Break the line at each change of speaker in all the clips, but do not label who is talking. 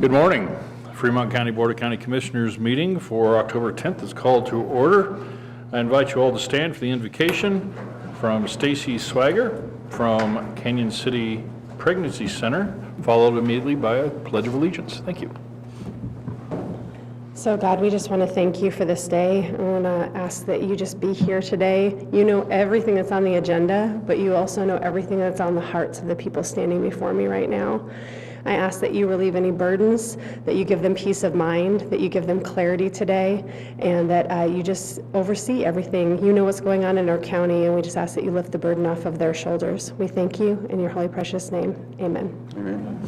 Good morning. Fremont County Board of County Commissioners meeting for October 10th is called to order. I invite you all to stand for the invocation from Stacy Swagger from Canyon City Pregnancy Center, followed immediately by a Pledge of Allegiance. Thank you.
So God, we just want to thank you for this day. I want to ask that you just be here today. You know everything that's on the agenda, but you also know everything that's on the hearts of the people standing before me right now. I ask that you relieve any burdens, that you give them peace of mind, that you give them clarity today, and that you just oversee everything. You know what's going on in our county, and we just ask that you lift the burden off of their shoulders. We thank you in your holy precious name. Amen.
Amen.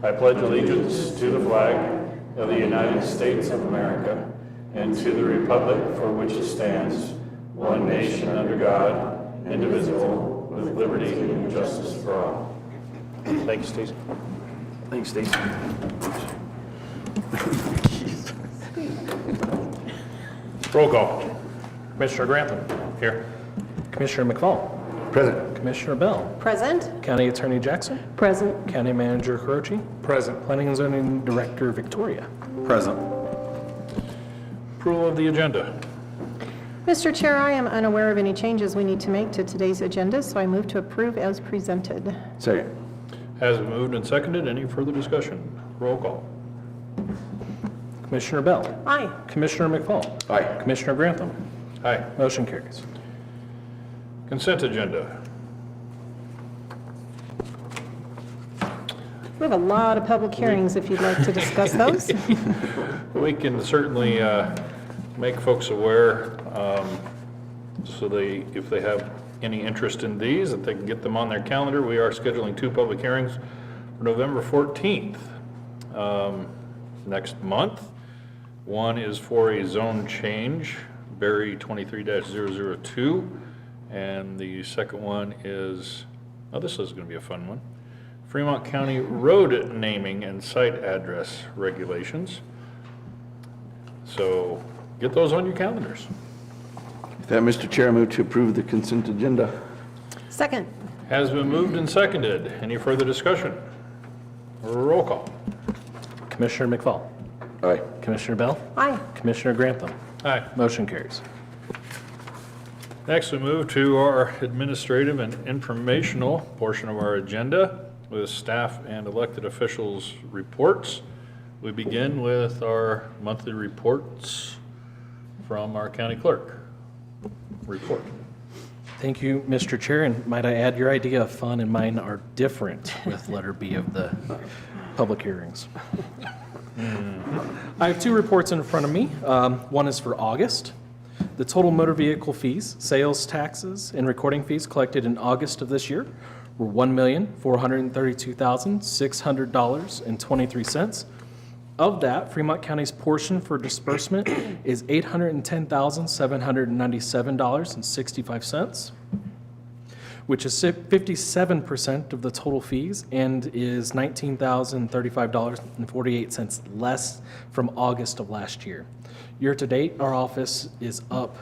I pledge allegiance to the flag of the United States of America and to the republic for which it stands, one nation under God, indivisible, with liberty and justice for all. Thank you, Stacey.
Thanks, Stacey.
Roll call. Commissioner Grantham. Here.
Commissioner McFall.
Present.
Commissioner Bell.
Present.
County Attorney Jackson.
Present.
County Manager Carochi.
Present.
Planning and Zoning Director Victoria.
Present.
Approval of the agenda.
Mr. Chair, I am unaware of any changes we need to make to today's agenda, so I move to approve as presented.
Second.
Has been moved and seconded. Any further discussion? Roll call.
Commissioner Bell.
Aye.
Commissioner McFall.
Aye.
Commissioner Grantham.
Aye.
Motion carries.
Consent agenda.
We have a lot of public hearings if you'd like to discuss those.
We can certainly make folks aware so if they have any interest in these, that they can get them on their calendar. We are scheduling 2 public hearings for November 14th next month. One is for a zone change, Berry 23-002, and the second one is, this is going to be a fun one, Fremont County road naming and site address regulations. So get those on your calendars.
With that, Mr. Chair, I move to approve the consent agenda.
Second.
Has been moved and seconded. Any further discussion? Roll call.
Commissioner McFall.
Aye.
Commissioner Bell.
Aye.
Commissioner Grantham.
Aye.
Motion carries.
Next, we move to our administrative and informational portion of our agenda with staff and elected officials' reports. We begin with our monthly reports from our county clerk. Report.
Thank you, Mr. Chair, and might I add, your idea of fun and mine are different with letter B of the public hearings. I have 2 reports in front of me. One is for August. The total motor vehicle fees, sales taxes, and recording fees collected in August of this year were $1,432,600.23. Of that, Fremont County's portion for disbursement is $810,797.65, which is 57% of the total fees and is $19,035.48 less from August of last year. Year to date, our office is up,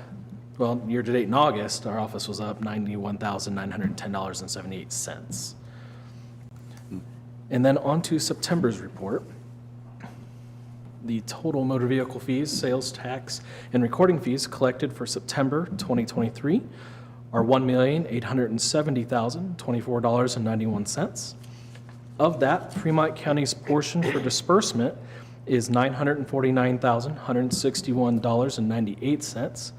year to date in August, our office was up $91,910.78. And then on to September's report. The total motor vehicle fees, sales tax, and recording fees collected for September 2023 are $1,870,024.91. Of that, Fremont County's portion for disbursement is $949,161.98.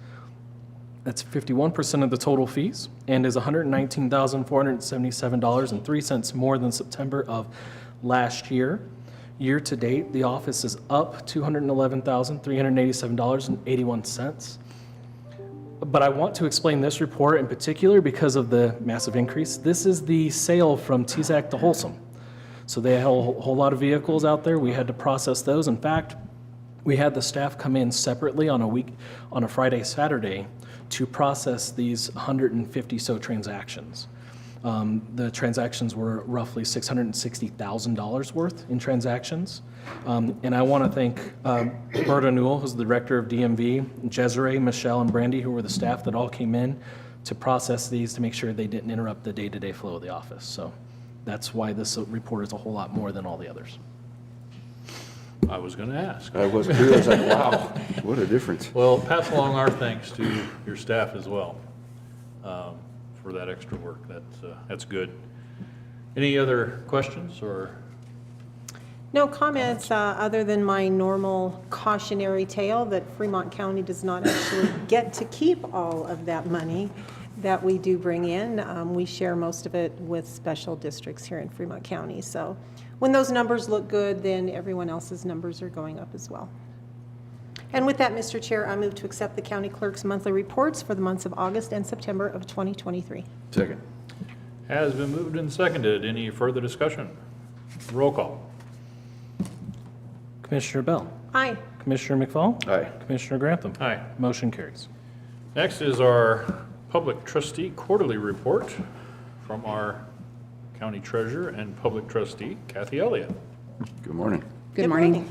That's 51% of the total fees and is $119,477.03 more than September of last year. Year to date, the office is up $211,387.81. But I want to explain this report in particular because of the massive increase. This is the sale from TZAC to Wholesome. So they had a whole lot of vehicles out there. We had to process those. In fact, we had the staff come in separately on a Friday, Saturday to process these 150 so transactions. The transactions were roughly $660,000 worth in transactions. And I want to thank Berta Newell, who's the director of DMV, Jezere, Michelle, and Brandy, who were the staff that all came in to process these to make sure they didn't interrupt the day-to-day flow of the office. So that's why this report is a whole lot more than all the others.
I was going to ask.
I was too, I was like, wow, what a difference.
Well, pass along our thanks to your staff as well for that extra work. That's good. Any other questions or?
No comments, other than my normal cautionary tale that Fremont County does not actually get to keep all of that money that we do bring in. We share most of it with special districts here in Fremont County. So when those numbers look good, then everyone else's numbers are going up as well. And with that, Mr. Chair, I move to accept the county clerk's monthly reports for the months of August and September of 2023.
Second.
Has been moved and seconded. Any further discussion? Roll call.
Commissioner Bell,
Aye.
Commissioner McFall,
Aye.
Commissioner Grantham.
Aye.
Motion carries.
Next is our public trustee quarterly report from our county treasurer and public trustee, Kathy Elliott.
Good morning.
Good morning.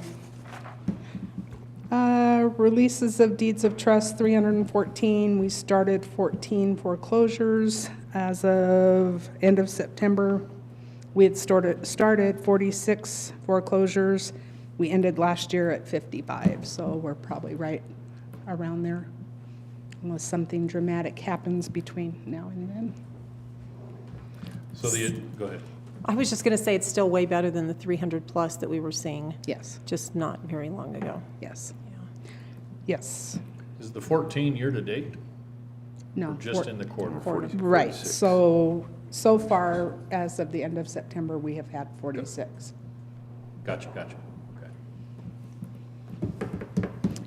Releases of deeds of trust, 314. We started 14 foreclosures as of end of September. We had started 46 foreclosures. We ended last year at 55, so we're probably right around there, unless something dramatic happens between now and then.
So go ahead.
I was just going to say it's still way better than the 300 plus that we were seeing
Yes,
just not very long ago.
yes, yes.
Is the 14 year to date?
No.
Just in the quarter?
Right, so far, as of the end of September, we have had 46.
Gotcha. Okay.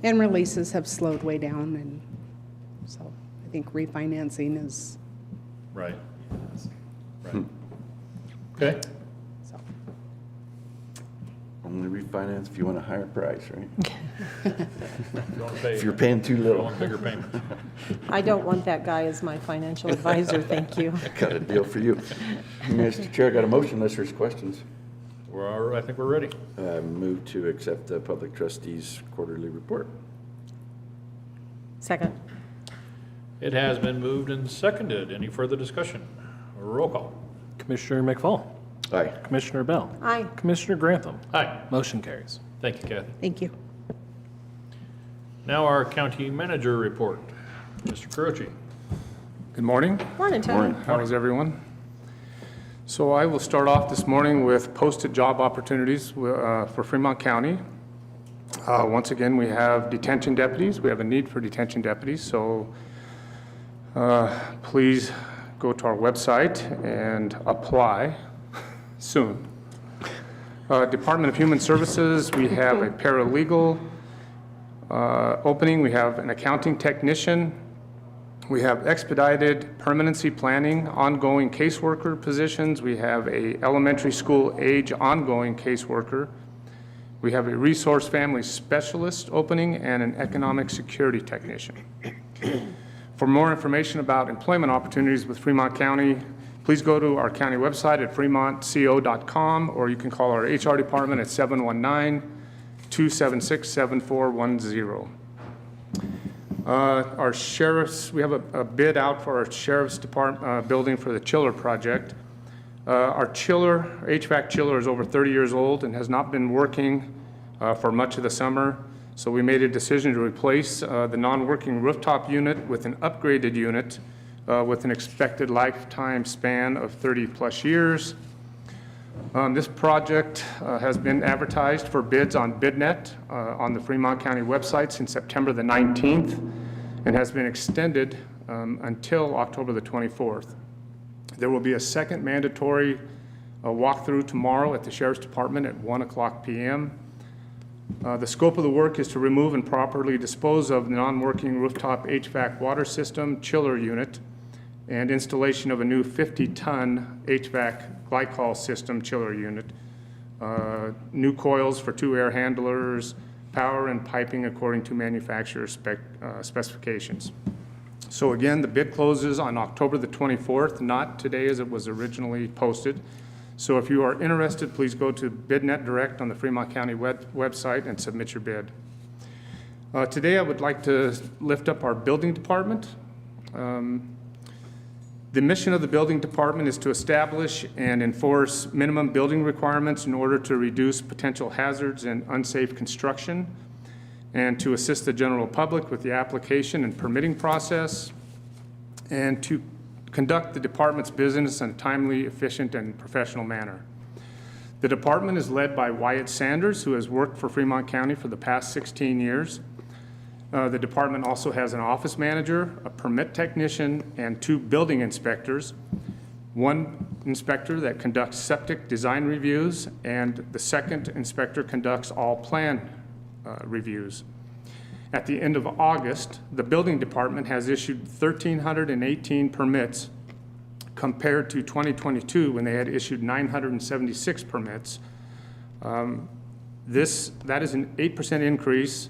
And releases have slowed way down, and so I think refinancing is,
Right. Okay.
so.
Only refinance if you want a higher price, right? If you're
If
paying too
you
little.
want bigger payments.
I don't want that guy as my financial advisor, thank you.
Got a deal for you. Mr. Chair, got a motion unless there's questions.
I think we're ready.
Move to accept the public trustees quarterly report.
Second.
It has been moved and seconded. Any further discussion? Roll call.
Commissioner McFall,
Aye.
Commissioner Bell,
Aye.
Commissioner Grantham.
Aye.
Motion carries.
Thank you, Kathy.
Thank you.
Now our county manager report. Mr. Kurochi.
Good morning.
Morning, Tony.
How is everyone? So I will start off this morning with posted job opportunities for Fremont County. Once again, we have detention deputies. We have a need for detention deputies, so please go to our website and apply soon. Department of Human Services, we have a paralegal opening. We have an accounting technician. We have expedited permanency planning, ongoing caseworker positions. We have a elementary school age ongoing caseworker. We have a resource family specialist opening and an economic security technician. For more information about employment opportunities with Fremont County, please go to our county website at fremontco.com, or you can call our HR department at 719-276-7410. Our sheriffs, we have a bid out for our sheriff's department building for the chiller project. Our HVAC chiller is over 30 years old and has not been working for much of the summer. So we made a decision to replace the non-working rooftop unit with an upgraded unit with an expected lifetime span of 30 plus years. This project has been advertised for bids on BidNet on the Fremont County website since September the 19th and has been extended until October the 24th. There will be a second mandatory walkthrough tomorrow at the Sheriff's Department at 1:00 p.m. The scope of the work is to remove and properly dispose of the non-working rooftop HVAC water system chiller unit and installation of a new 50-ton HVAC glycol system chiller unit, new coils for 2 air handlers, power and piping according to manufacturer specifications. So again, the bid closes on October the 24th, not today as it was originally posted. So if you are interested, please go to BidNet Direct on the Fremont County website and submit your bid. Today I would like to lift up our building department. The mission of the building department is to establish and enforce minimum building requirements in order to reduce potential hazards and unsafe construction, and to assist the general public with the application and permitting process, and to conduct the department's business in a timely, efficient, and professional manner. The department is led by Wyatt Sanders, who has worked for Fremont County for the past 16 years. The department also has an office manager, a permit technician, and 2 building inspectors. One inspector that conducts septic design reviews, and the second inspector conducts all plan reviews. At the end of August, the building department has issued 1,318 permits compared to 2022 when they had issued 976 permits. That is an 8% increase,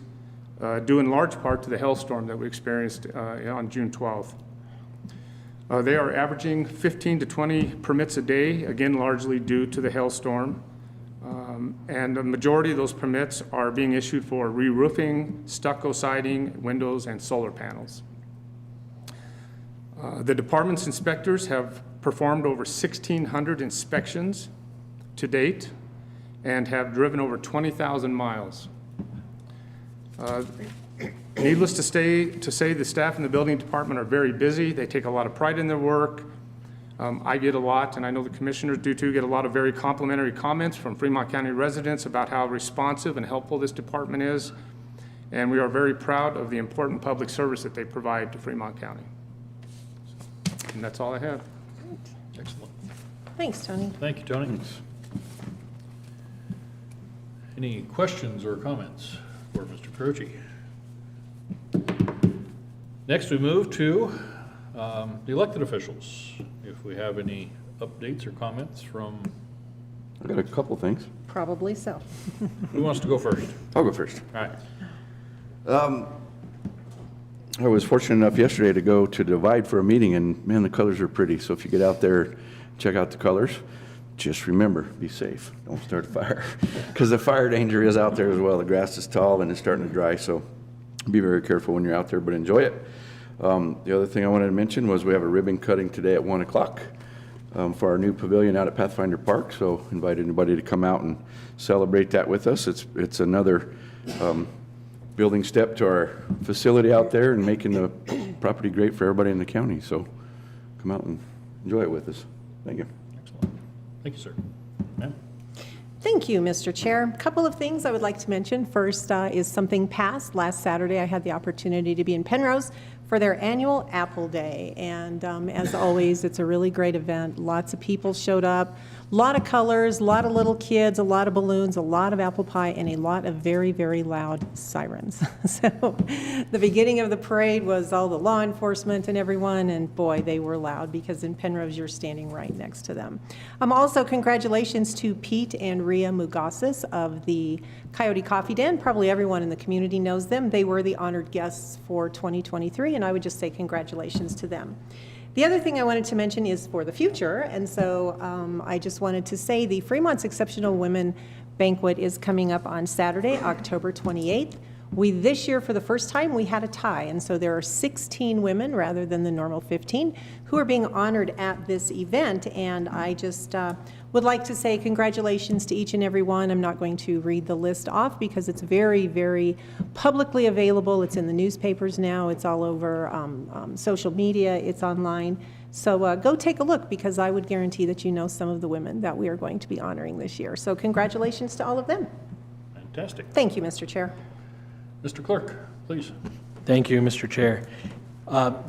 due in large part to the hailstorm that we experienced on June 12th. They are averaging 15 to 20 permits a day, again largely due to the hailstorm. And the majority of those permits are being issued for re-roofing, stucco siding, windows, and solar panels. The department's inspectors have performed over 1,600 inspections to date and have driven over 20,000 miles. Needless to say, the staff in the building department are very busy. They take a lot of pride in their work. I get a lot, and I know the commissioners do too, get a lot of very complimentary comments from Fremont County residents about how responsive and helpful this department is. And we are very proud of the important public service that they provide to Fremont County. And that's all I have.
Excellent.
Thanks, Tony.
Thank you, Tony. Any questions or comments for Mr. Croce? Next, we move to the elected officials. If we have any updates or comments from,
I've got a couple things.
Probably so.
who wants to go first?
I'll go first.
All right.
I was fortunate enough yesterday to go to Divide for a meeting, and man, the colors are pretty. So if you get out there, check out the colors. Just remember, be safe. Don't start a fire, because the fire danger is out there as well. The grass is tall and it's starting to dry, so be very careful when you're out there, but enjoy it. The other thing I wanted to mention was we have a ribbon cutting today at 1 o'clock for our new pavilion out at Pathfinder Park. So invite anybody to come out and celebrate that with us. It's another building step to our facility out there and making the property great for everybody in the county. So come out and enjoy it with us. Thank you.
Excellent. Thank you, sir. Ma'am?
Thank you, Mr. Chair. A couple of things I would like to mention. First is something passed. Last Saturday, I had the opportunity to be in Penrose for their annual Apple Day. And as always, it's a really great event. Lots of people showed up, a lot of colors, a lot of little kids, a lot of balloons, a lot of apple pie, and a lot of very, very loud sirens. So the beginning of the parade was all the law enforcement and everyone, and boy, they were loud, because in Penrose, you're standing right next to them. Also, congratulations to Pete and Rhea Mugasis of the Coyote Coffee Den. Probably everyone in the community knows them. They were the honored guests for 2023, and I would just say congratulations to them. The other thing I wanted to mention is for the future, and so I just wanted to say the Fremont's Exceptional Women Banquet is coming up on Saturday, October 28th. This year, for the first time, we had a tie, and so there are 16 women rather than the normal 15 who are being honored at this event, and I just would like to say congratulations to each and every one. I'm not going to read the list off because it's very, very publicly available. It's in the newspapers now. It's all over social media. It's online. So go take a look, because I would guarantee that you know some of the women that we are going to be honoring this year. So congratulations to all of them.
Fantastic.
Thank you, Mr. Chair.
Mr. Clerk, please.
Thank you, Mr. Chair.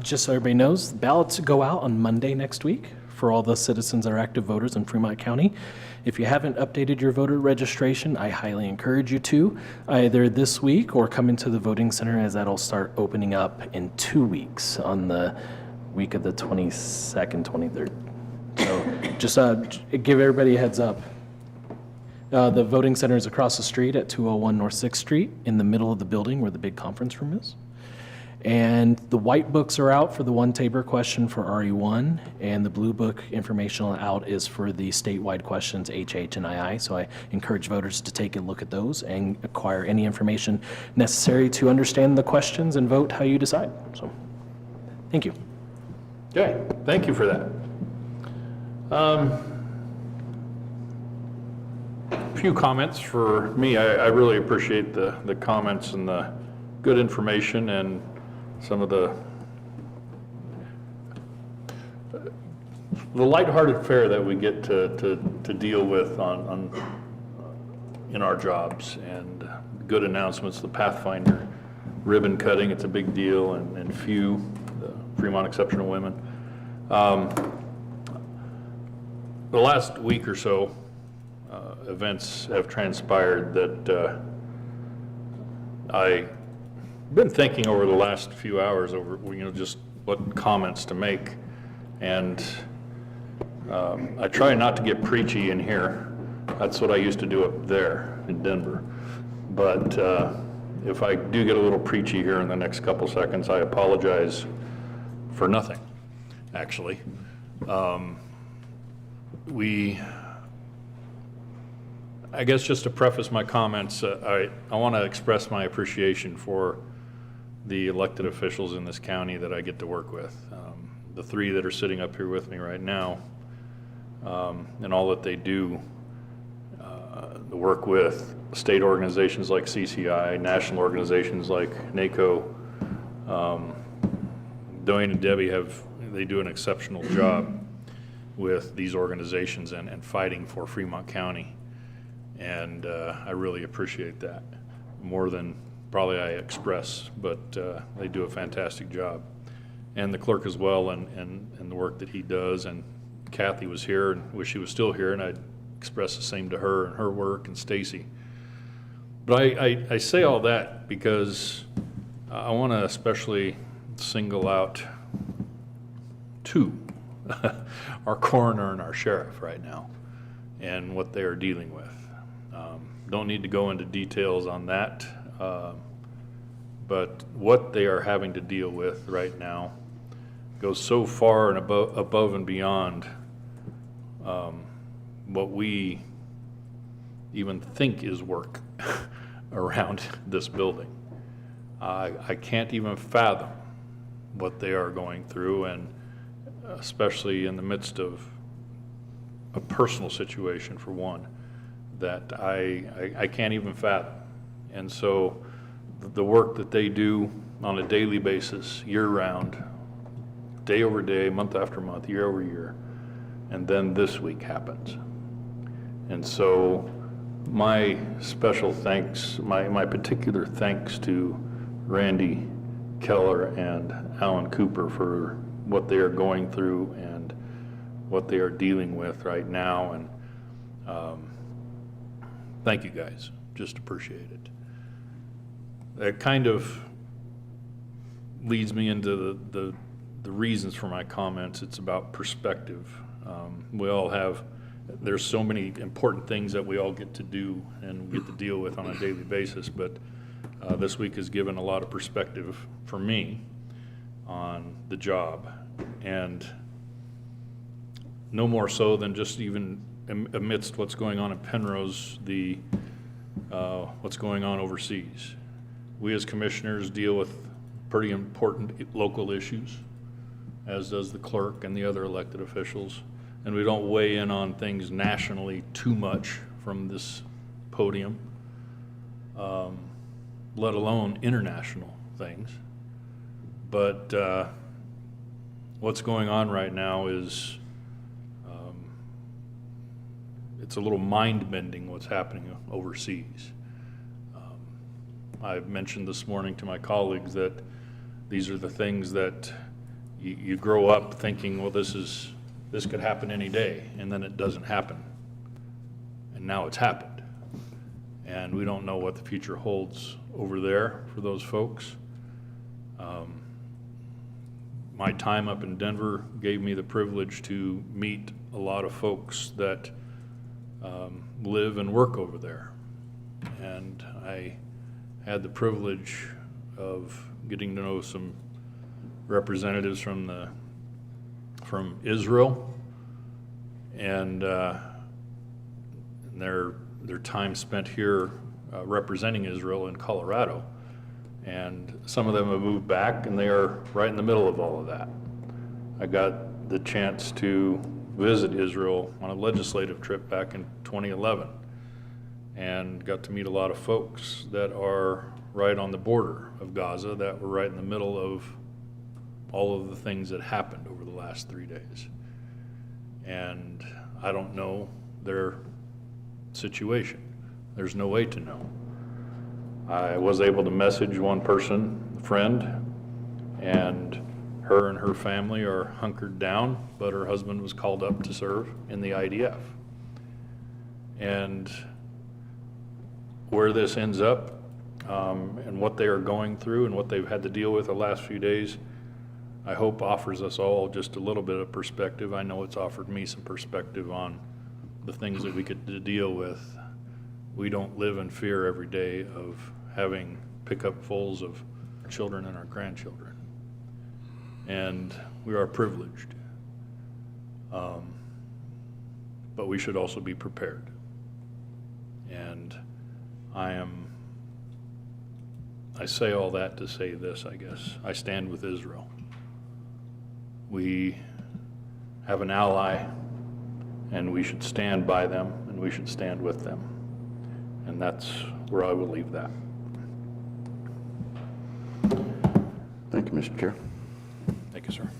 Just so everybody knows, the ballots go out on Monday next week for all the citizens that are active voters in Fremont County. If you haven't updated your voter registration, I highly encourage you to, either this week or come into the voting center, as that'll start opening up in 2 weeks on the week of the 22nd, 23rd. So just give everybody a heads up. The voting center is across the street at 201 North 6th Street, in the middle of the building where the big conference room is. And the white books are out for the one Tabor question for RE1, and the blue book informational out is for the statewide questions HH and II. So I encourage voters to take a look at those and acquire any information necessary to understand the questions and vote how you decide. So, thank you.
Okay, thank you for that. A few comments for me. I really appreciate the comments and the good information and some of the lighthearted fare that we get to deal with in our jobs, and good announcements. The Pathfinder ribbon cutting, it's a big deal, and FEW, the Fremont Exceptional Women. The last week or so, events have transpired that I've been thinking over the last few hours over, just what comments to make. And I try not to get preachy in here. That's what I used to do up there in Denver. But if I do get a little preachy here in the next couple seconds, I apologize for nothing, actually. I guess just to preface my comments, I want to express my appreciation for the elected officials in this county that I get to work with. The three that are sitting up here with me right now, and all that they do, the work with state organizations like CCI, national organizations like NACO. Dwayne and Debbie they do an exceptional job with these organizations and fighting for Fremont County. And I really appreciate that, more than probably I express, but they do a fantastic job. And the clerk as well, and the work that he does. And Kathy was here, and wish she was still here, and I'd express the same to her and her work, and Stacy. But I say all that because I want to especially single out two, our coroner and our sheriff right now, and what they are dealing with. Don't need to go into details on that, but what they are having to deal with right now goes so far and above and beyond what we even think is work around this building. I can't even fathom what they are going through, and especially in the midst of a personal situation, for one, that I can't even fathom. And so the work that they do on a daily basis, year-round, day over day, month after month, year over year, and then this week happens. And so my special thanks, my particular thanks to Randy Keller and Alan Cooper for what they are going through and what they are dealing with right now. And thank you guys, just appreciate it. That kind of leads me into the reasons for my comments. It's about perspective. There's so many important things that we all get to do and get to deal with on a daily basis, but this week has given a lot of perspective for me on the job, and no more so than just even amidst what's going on in Penrose, what's going on overseas. We as commissioners deal with pretty important local issues, as does the clerk and the other elected officials, and we don't weigh in on things nationally too much from this podium, let alone international things. But what's going on right now is it's a little mind-bending what's happening overseas. I've mentioned this morning to my colleagues that these are the things that you grow up thinking, well, this could happen any day, and then it doesn't happen. And now it's happened. And we don't know what the future holds over there for those folks. My time up in Denver gave me the privilege to meet a lot of folks that live and work over there. And I had the privilege of getting to know some representatives from Israel, and their time spent here representing Israel in Colorado. And some of them have moved back, and they are right in the middle of all of that. I got the chance to visit Israel on a legislative trip back in 2011 and got to meet a lot of folks that are right on the border of Gaza, that were right in the middle of all of the things that happened over the last 3 days. And I don't know their situation. There's no way to know. I was able to message one person, a friend, and her family are hunkered down, but her husband was called up to serve in the IDF. And where this ends up, and what they are going through and what they've had to deal with the last few days, I hope offers us all just a little bit of perspective. I know it's offered me some perspective on the things that we could deal with. We don't live in fear every day of having pickupfuls of our children and our grandchildren. And we are privileged. But we should also be prepared. And I say all that to say this, I guess. I stand with Israel. We have an ally, and we should stand by them, and we should stand with them. And that's where I will leave that.
Thank you, Mr. Chair.
Thank you, sir.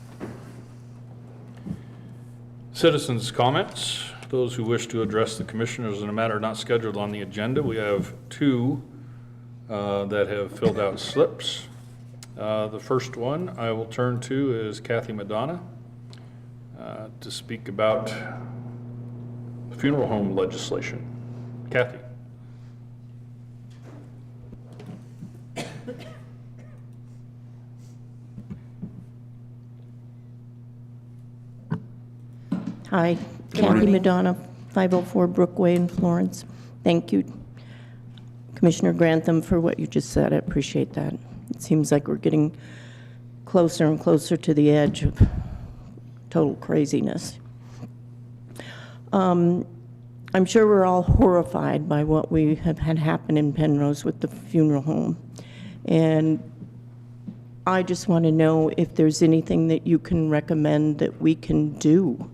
Citizens' comments. Those who wish to address the commissioners in a matter not scheduled on the agenda. We have two that have filled out slips. The first one I will turn to is Kathy Madonna to speak about funeral home legislation. Kathy.
Hi, Kathy Madonna, 504 Brookway in Florence. Thank you, Commissioner Grantham, for what you just said. I appreciate that. It seems like we're getting closer and closer to the edge of total craziness. I'm sure we're all horrified by what we have had happen in Penrose with the funeral home. And I just want to know if there's anything that you can recommend that we can do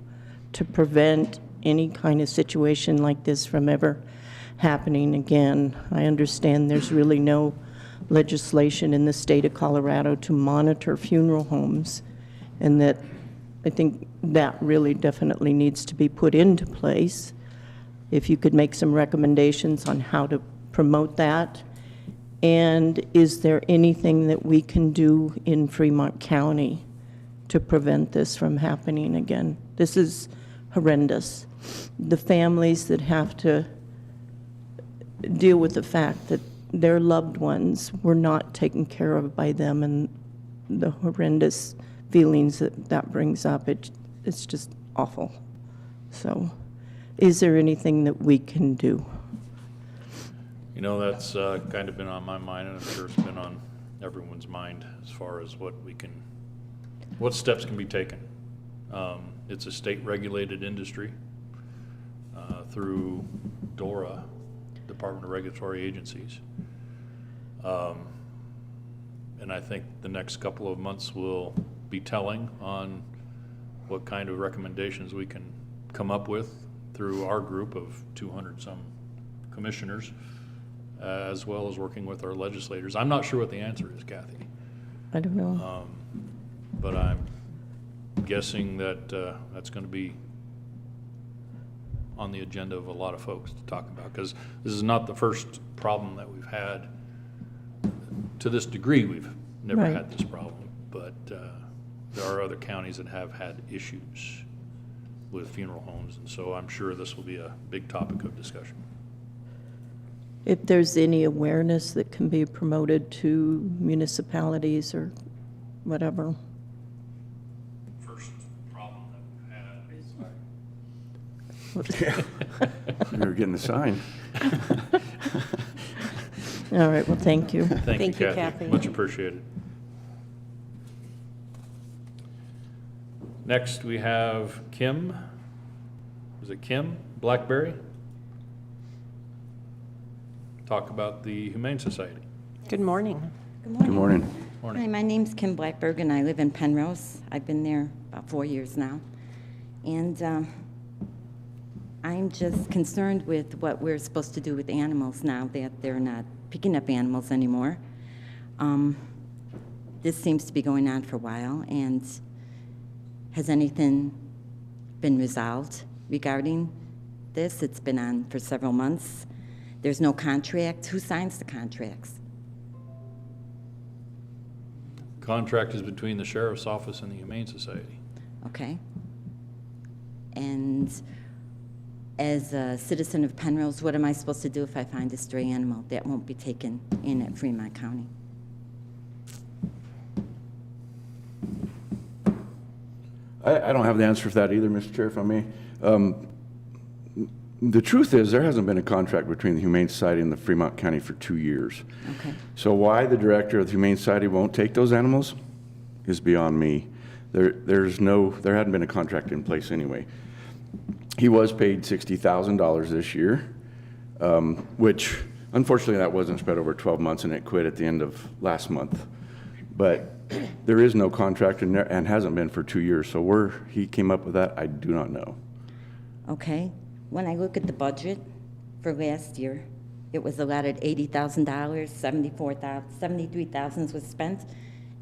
to prevent any kind of situation like this from ever happening again. I understand there's really no legislation in the state of Colorado to monitor funeral homes, and that I think that really definitely needs to be put into place. If you could make some recommendations on how to promote that. And is there anything that we can do in Fremont County to prevent this from happening again? This is horrendous. The families that have to deal with the fact that their loved ones were not taken care of by them, and the horrendous feelings that that brings up, it's just awful. So is there anything that we can do?
You know, that's kind of been on my mind, and I'm sure it's been on everyone's mind as far as what steps can be taken. It's a state-regulated industry through DORA, Department of Regulatory Agencies. And I think the next couple of months will be telling on what kind of recommendations we can come up with through our group of 200-some commissioners, as well as working with our legislators. I'm not sure what the answer is, Kathy.
I don't know.
But I'm guessing that that's going to be on the agenda of a lot of folks to talk about, because this is not the first problem that we've had. To this degree, we've never
Right.
had this problem, but there are other counties that have had issues with funeral homes, and so I'm sure this will be a big topic of discussion.
If there's any awareness that can be promoted to municipalities or whatever.
First problem that we've had.
You're getting a sign.
All right, well, thank you.
Thank you, Kathy.
Kathy.
Much appreciated. Next, we have Kim. Is it Kim Blackberry? Talk about the Humane Society.
Good morning.
Good morning.
Morning.
Hi, my name's Kim Blackberg, and I live in Penrose. I've been there about 4 years now. And I'm just concerned with what we're supposed to do with animals now that they're not picking up animals anymore. This seems to be going on for a while, and has anything been resolved regarding this? It's been on for several months. There's no contract. Who signs the contracts?
Contract is between the sheriff's office and the Humane Society.
Okay. And as a citizen of Penrose, what am I supposed to do if I find a stray animal that won't be taken in at Fremont County?
I don't have the answer for that either, Mr. Chair, if I may. The truth is, there hasn't been a contract between the Humane Society and the Fremont County for 2 years.
Okay.
So why the director of the Humane Society won't take those animals is beyond me. There hadn't been a contract in place anyway. He was paid $60,000 this year, which unfortunately that wasn't spread over 12 months, and it quit at the end of last month. But there is no contract in there and hasn't been for 2 years. So where he came up with that, I do not know.
Okay. When I look at the budget for last year, it was allotted $80,000, $73,000 was spent,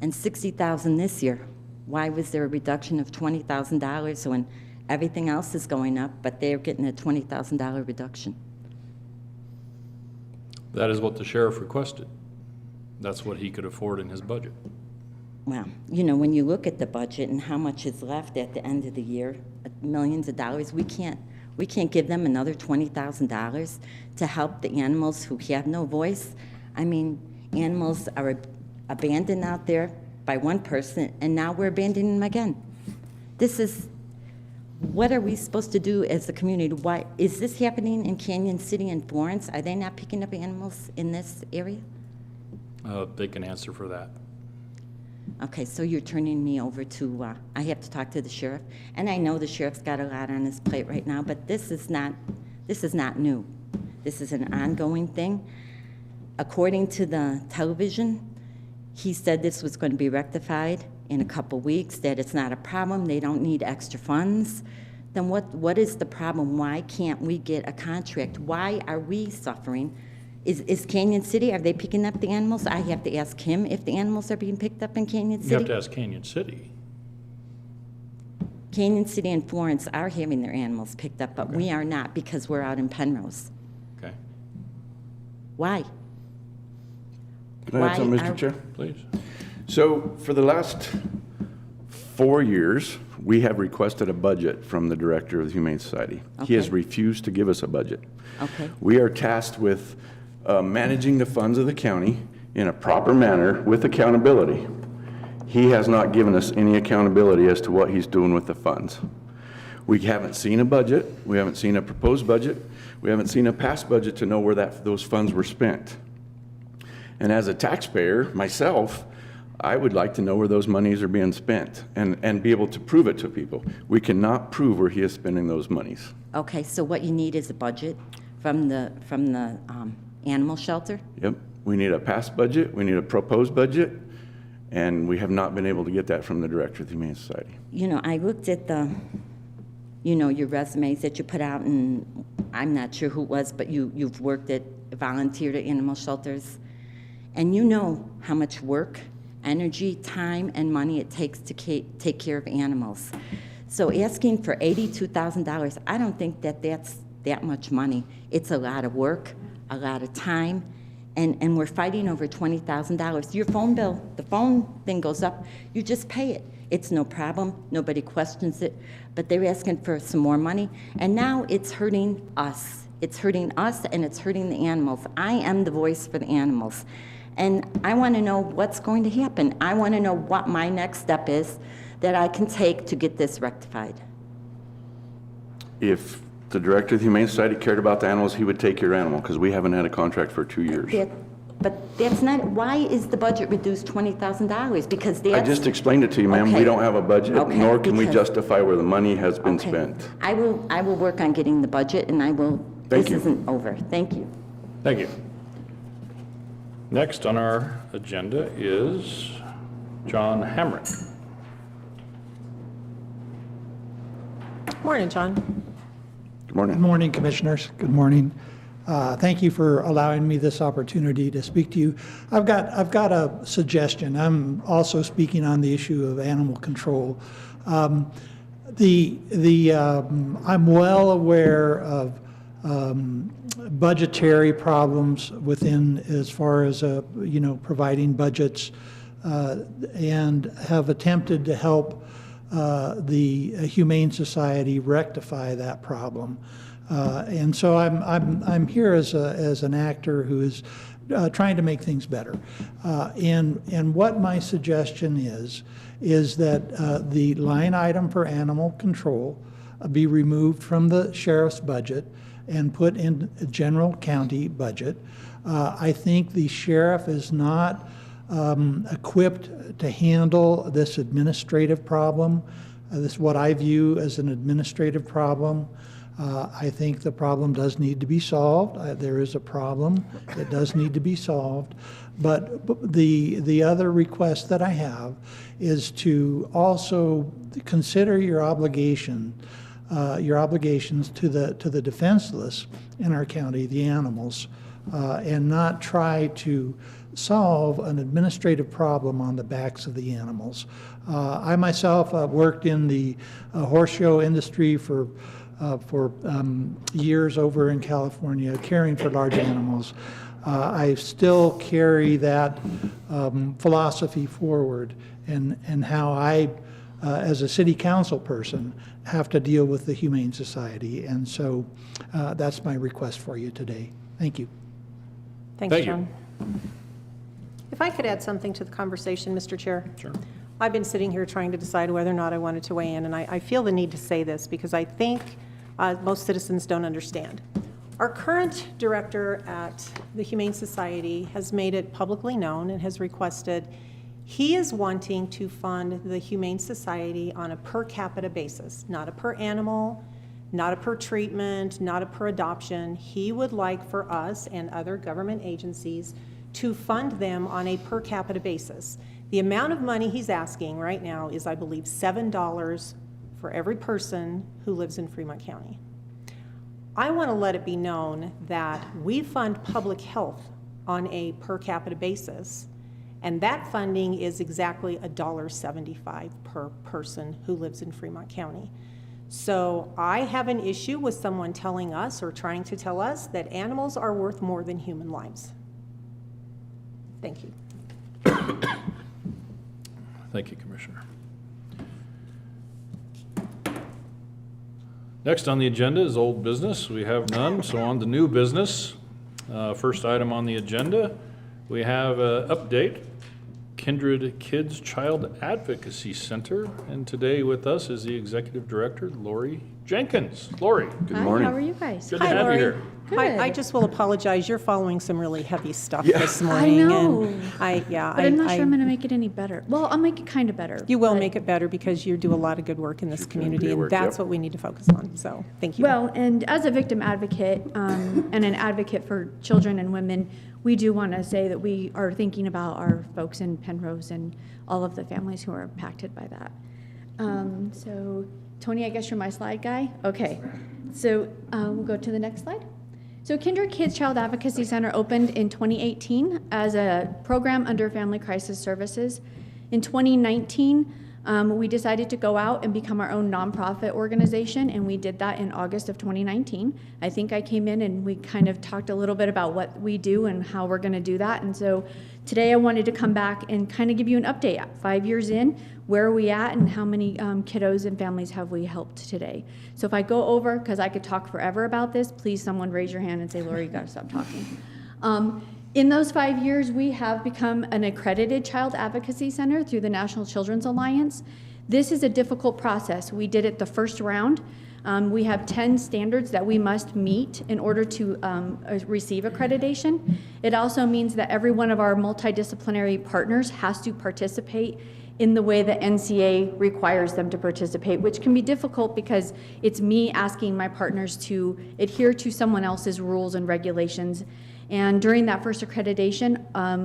and $60,000 this year. Why was there a reduction of $20,000 when everything else is going up, but they're getting a $20,000 reduction?
That is what the sheriff requested. That's what he could afford in his budget.
Well, you know, when you look at the budget and how much is left at the end of the year, millions of dollars, we can't give them another $20,000 to help the animals who have no voice. I mean, animals are abandoned out there by one person, and now we're abandoning them again. What are we supposed to do as a community? Why is this happening in Canyon City and Florence? Are they not picking up animals in this area?
They can answer for that.
Okay, so you're turning me over to, I have to talk to the sheriff, and I know the sheriff's got a lot on his plate right now, but this is not new. This is an ongoing thing. According to the television, he said this was going to be rectified in a couple weeks, that it's not a problem, they don't need extra funds. Then what is the problem? Why can't we get a contract? Why are we suffering? Is Canyon City, are they picking up the animals? I have to ask him if the animals are being picked up in Canyon City.
You have to ask Canyon City.
Canyon City and Florence are having their animals picked up, but we are not because we're out in Penrose.
Okay,
Why?
Can I add something,
Why
Mr.
are-
Chair?
please.
So for the last 4 years, we have requested a budget from the director of the Humane Society. He has
Okay.
refused to give us a budget.
Okay.
We are tasked with managing the funds of the county in a proper manner with accountability. He has not given us any accountability as to what he's doing with the funds. We haven't seen a budget. We haven't seen a proposed budget. We haven't seen a past budget to know where those funds were spent. And as a taxpayer, myself, I would like to know where those monies are being spent and be able to prove it to people. We cannot prove where he is spending those monies.
Okay, so what you need is a budget from the animal shelter?
Yep, we need a past budget, we need a proposed budget, and we have not been able to get that from the director of the Humane Society.
You know, I looked at your resumes that you put out, and I'm not sure who it was, but you've worked at, volunteered at animal shelters, and you know how much work, energy, time, and money it takes to take care of animals. So asking for $82,000, I don't think that's that much money. It's a lot of work, a lot of time, and we're fighting over $20,000. Your phone bill, the phone thing goes up, you just pay it. It's no problem, nobody questions it, but they're asking for some more money, and now it's hurting us. It's hurting us, and it's hurting the animals. I am the voice for the animals, and I want to know what's going to happen. I want to know what my next step is that I can take to get this rectified.
If the director of the Humane Society cared about the animals, he would take your animal, because we haven't had a contract for 2 years.
But that's not, why is the budget reduced $20,000? Because that's...
I just explained it to you, ma'am. We
Okay.
don't have a budget,
Okay,
nor can we
because-
justify where the money has been
Okay.
spent.
I will work on getting the budget, and I will,
Thank
this
you.
isn't over. Thank you.
Thank you. Next on our agenda is John Hamrick.
Morning, John.
Good morning.
Good morning, Commissioners. Good morning. Thank you for allowing me this opportunity to speak to you. I've got a suggestion. I'm also speaking on the issue of animal control. I'm well aware of budgetary problems within, as far as providing budgets, and have attempted to help the Humane Society rectify that problem. And so I'm here as an actor who is trying to make things better. And what my suggestion is that the line item for animal control be removed from the sheriff's budget and put in a general county budget. I think the sheriff is not equipped to handle this administrative problem. This is what I view as an administrative problem. I think the problem does need to be solved. There is a problem. It does need to be solved. But the other request that I have is to also consider your obligations to the defenseless in our county, the animals, and not try to solve an administrative problem on the backs of the animals. I myself worked in the horse show industry for years over in California, caring for large animals. I still carry that philosophy forward, and how I, as a city council person, have to deal with the Humane Society. And so that's my request for you today. Thank you.
Thanks, John. If I could add something to the conversation, Mr. Chair.
Sure.
I've been sitting here trying to decide whether or not I wanted to weigh in, and I feel the need to say this because I think most citizens don't understand. Our current director at the Humane Society has made it publicly known and has requested he is wanting to fund the Humane Society on a per capita basis, not a per animal, not a per treatment, not a per adoption. He would like for us and other government agencies to fund them on a per capita basis. The amount of money he's asking right now is, I believe, $7 for every person who lives in Fremont County. I want to let it be known that we fund public health on a per capita basis, and that funding is exactly $1.75 per person who lives in Fremont County. So I have an issue with someone telling us or trying to tell us that animals are worth more than human lives. Thank you.
Thank you, Commissioner. Next on the agenda is old business. We have none, so on to new business. First item on the agenda, we have an update, Kindred Kids Child Advocacy Center, and today with us is the Executive Director, Lori Jenkins. Lori.
Good morning.
How are you guys?
Good to have you here.
Good.
I just will apologize. You're following some really heavy stuff this morning.
I know.
And
But I'm not sure I'm going to make it any better. Well, I'll make it kind of better.
You will
but-
make it better because you do a lot of good work in this community,
great
and
work,
that's
yep.
what we need to focus on. So, thank you.
Well, and as a victim advocate and an advocate for children and women, we do want to say that we are thinking about our folks in Penrose and all of the families who are impacted by that. So, Tony, I guess you're my slide guy? Okay. So, we'll go to the next slide. So Kindred Kids Child Advocacy Center opened in 2018 as a program under Family Crisis Services. In 2019, we decided to go out and become our own nonprofit organization, and we did that in August of 2019. I think I came in and we kind of talked a little bit about what we do and how we're going to do that. And so today I wanted to come back and kind of give you an update. 5 years in, where are we at and how many kiddos and families have we helped today? So if I go over, because I could talk forever about this, please someone raise your hand and say, Lori, you got to stop talking. In those 5 years, we have become an accredited child advocacy center through the National Children's Alliance. This is a difficult process. We did it the first round. We have 10 standards that we must meet in order to receive accreditation. It also means that every one of our multidisciplinary partners has to participate in the way that NCA requires them to participate, which can be difficult because it's me asking my partners to adhere to someone else's rules and regulations. And during that first accreditation,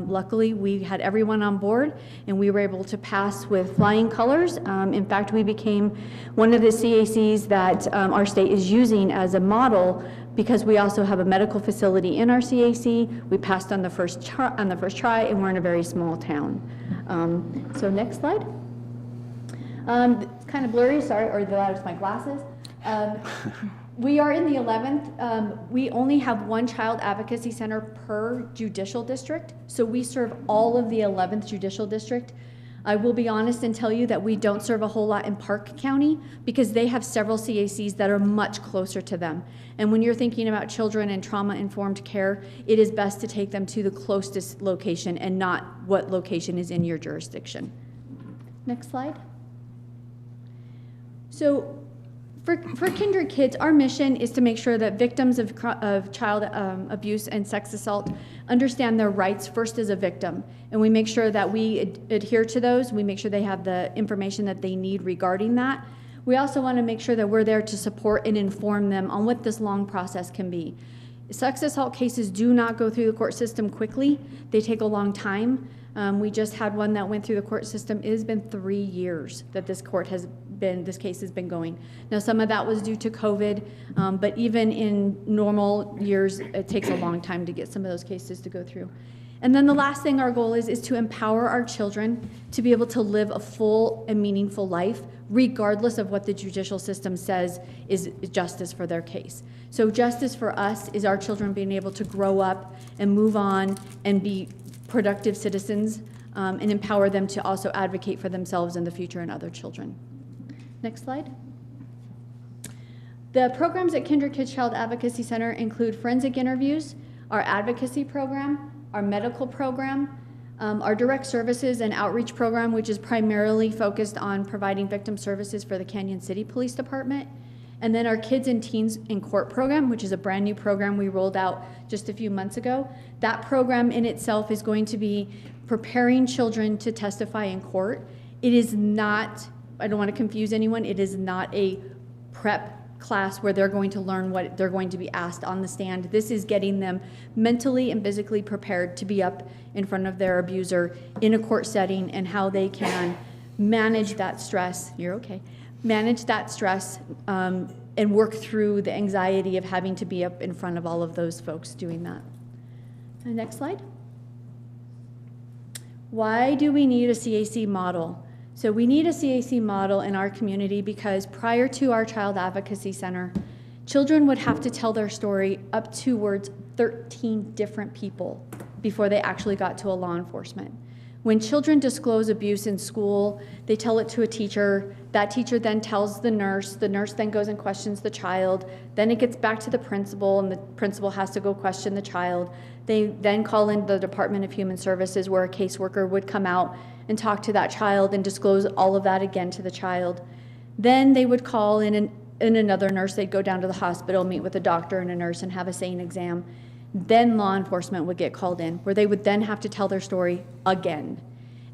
luckily we had everyone on board and we were able to pass with flying colors. In fact, we became one of the CACs that our state is using as a model because we also have a medical facility in our CAC. We passed on the first try, and we're in a very small town. So next slide. It's kind of blurry, sorry, or that was my glasses. We are in the 11th. We only have one child advocacy center per judicial district, so we serve all of the 11th judicial district. I will be honest and tell you that we don't serve a whole lot in Park County because they have several CACs that are much closer to them. And when you're thinking about children and trauma-informed care, it is best to take them to the closest location and not what location is in your jurisdiction. Next slide. So for Kindred Kids, our mission is to make sure that victims of child abuse and sex assault understand their rights first as a victim. And we make sure that we adhere to those. We make sure they have the information that they need regarding that. We also want to make sure that we're there to support and inform them on what this long process can be. Sex assault cases do not go through the court system quickly. They take a long time. We just had one that went through the court system. It has been 3 years that this case has been going. Now, some of that was due to COVID, but even in normal years, it takes a long time to get some of those cases to go through. And then the last thing our goal is to empower our children to be able to live a full and meaningful life, regardless of what the judicial system says is justice for their case. So justice for us is our children being able to grow up and move on and be productive citizens, and empower them to also advocate for themselves in the future and other children. Next slide. The programs at Kindred Kids Child Advocacy Center include forensic interviews, our advocacy program, our medical program, our direct services and outreach program, which is primarily focused on providing victim services for the Canyon City Police Department, and then our Kids and Teens in Court program, which is a brand new program we rolled out just a few months ago. That program in itself is going to be preparing children to testify in court. It is not, I don't want to confuse anyone, it is not a prep class where they're going to learn what they're going to be asked on the stand. This is getting them mentally and physically prepared to be up in front of their abuser in a court setting and how they can manage that stress. You're okay. Manage that stress and work through the anxiety of having to be up in front of all of those folks doing that. Next slide. Why do we need a CAC model? So we need a CAC model in our community because prior to our Child Advocacy Center, children would have to tell their story up towards 13 different people before they actually got to a law enforcement. When children disclose abuse in school, they tell it to a teacher. That teacher then tells the nurse then goes and questions the child. Then it gets back to the principal, and the principal has to go question the child. They then call in the Department of Human Services, where a caseworker would come out and talk to that child and disclose all of that again to the child. Then they would call in another nurse. They'd go down to the hospital, meet with a doctor and a nurse, and have a SANE exam. Then law enforcement would get called in, where they would then have to tell their story again.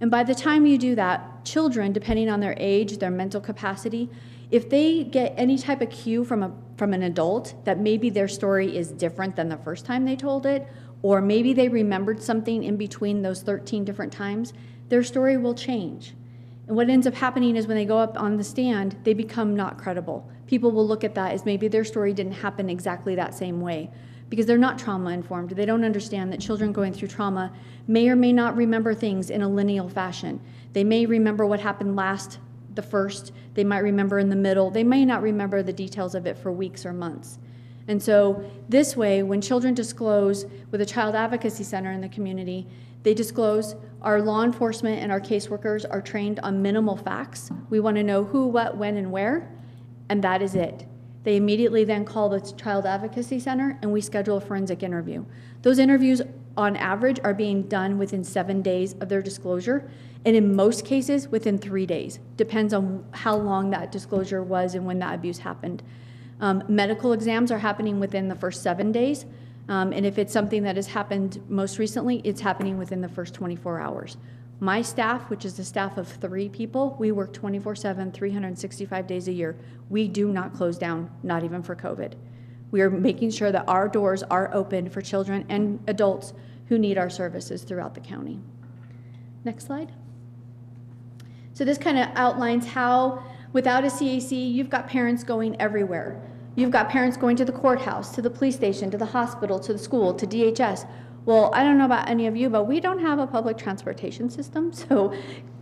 And by the time you do that, children, depending on their age, their mental capacity, if they get any type of cue from an adult that maybe their story is different than the first time they told it, or maybe they remembered something in between those 13 different times, their story will change. And what ends up happening is when they go up on the stand, they become not credible. People will look at that as maybe their story didn't happen exactly that same way, because they're not trauma informed. They don't understand that children going through trauma may or may not remember things in a lineal fashion. They may remember what happened last, the first, they might remember in the middle, they may not remember the details of it for weeks or months. And so this way, when children disclose with a child advocacy center in the community, they disclose. Our law enforcement and our caseworkers are trained on minimal facts. We want to know who, what, when, and where, and that is it. They immediately then call the Child Advocacy Center and we schedule a forensic interview. Those interviews on average are being done within 7 days of their disclosure, and in most cases within 3 days. Depends on how long that disclosure was and when that abuse happened. Medical exams are happening within the first 7 days, and if it's something that has happened most recently, it's happening within the first 24 hours. My staff, which is a staff of 3 people, we work 24/7, 365 days a year. We do not close down, not even for COVID. We are making sure that our doors are open for children and adults who need our services throughout the county. Next slide. So this kind of outlines how, without a CAC, you've got parents going everywhere. You've got parents going to the courthouse, to the police station, to the hospital, to the school, to DHS. Well, I don't know about any of you, but we don't have a public transportation system. So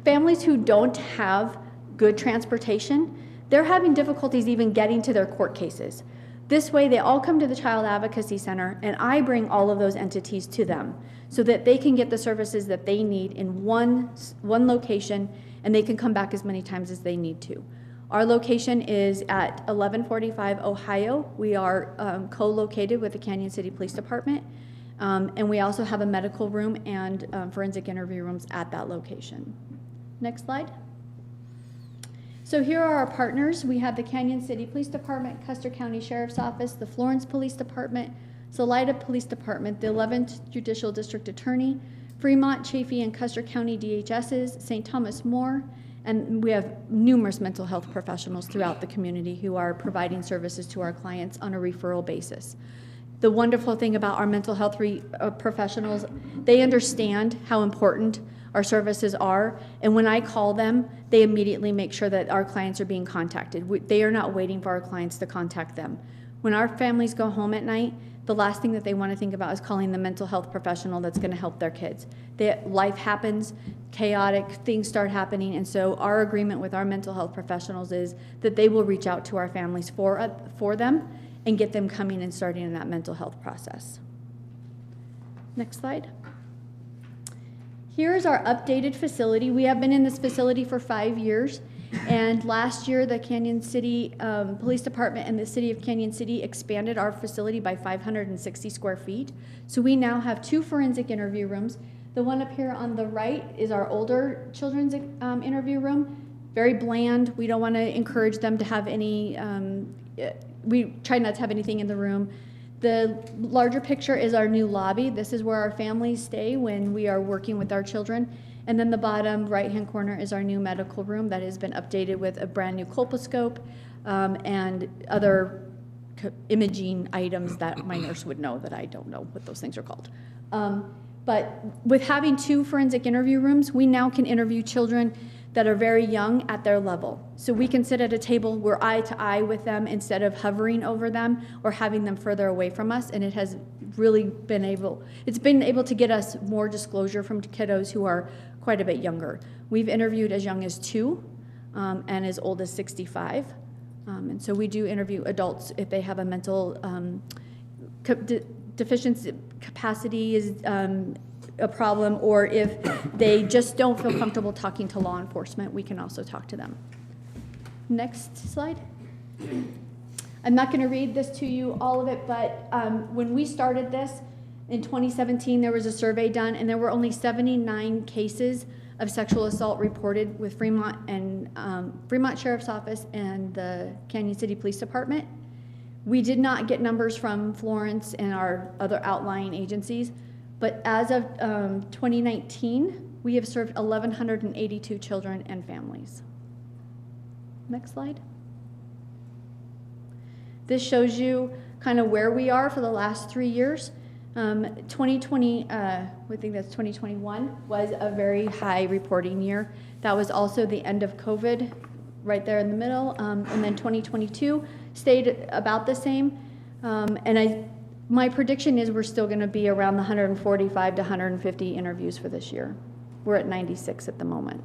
families who don't have good transportation, they're having difficulties even getting to their court cases. This way, they all come to the Child Advocacy Center, and I bring all of those entities to them so that they can get the services that they need in one location, and they can come back as many times as they need to. Our location is at 1145 Ohio. We are co-located with the Canyon City Police Department, and we also have a medical room and forensic interview rooms at that location. Next slide. So here are our partners. We have the Canyon City Police Department, Custer County Sheriff's Office, the Florence Police Department, Salida Police Department, the 11th Judicial District Attorney, Fremont, Chaffee, and Custer County DHSs, St. Thomas More, and we have numerous mental health professionals throughout the community who are providing services to our clients on a referral basis. The wonderful thing about our mental health professionals, they understand how important our services are, and when I call them, they immediately make sure that our clients are being contacted. They are not waiting for our clients to contact them. When our families go home at night, the last thing that they want to think about is calling the mental health professional that's going to help their kids. Life happens, chaotic things start happening, and so our agreement with our mental health professionals is that they will reach out to our families for them and get them coming and starting in that mental health process. Next slide. Here's our updated facility. We have been in this facility for 5 years, and last year the Canyon City Police Department and the City of Canyon City expanded our facility by 560 square feet. So we now have 2 forensic interview rooms. The one up here on the right is our older children's interview room. Very bland. We don't want to encourage them to have any, we try not to have anything in the room. The larger picture is our new lobby. This is where our families stay when we are working with our children. And then the bottom right-hand corner is our new medical room that has been updated with a brand new colposcope and other imaging items that my nurse would know that I don't know what those things are called. But with having 2 forensic interview rooms, we now can interview children that are very young at their level. So we can sit at a table, we're eye to eye with them instead of hovering over them or having them further away from us, and it has really been able to get us more disclosure from kiddos who are quite a bit younger. We've interviewed as young as 2 and as old as 65. And so we do interview adults if they have a mental deficiency capacity is a problem, or if they just don't feel comfortable talking to law enforcement, we can also talk to them. Next slide. I'm not going to read this to you, all of it, but when we started this in 2017, there was a survey done, and there were only 79 cases of sexual assault reported with Fremont and Fremont Sheriff's Office and the Canyon City Police Department. We did not get numbers from Florence and our other outlying agencies, but as of 2019, we have served 1,182 children and families. Next slide. This shows you kind of where we are for the last 3 years. 2020, I think that's 2021, was a very high reporting year. That was also the end of COVID, right there in the middle. And then 2022 stayed about the same. My prediction is we're still going to be around the 145 to 150 interviews for this year. We're at 96 at the moment.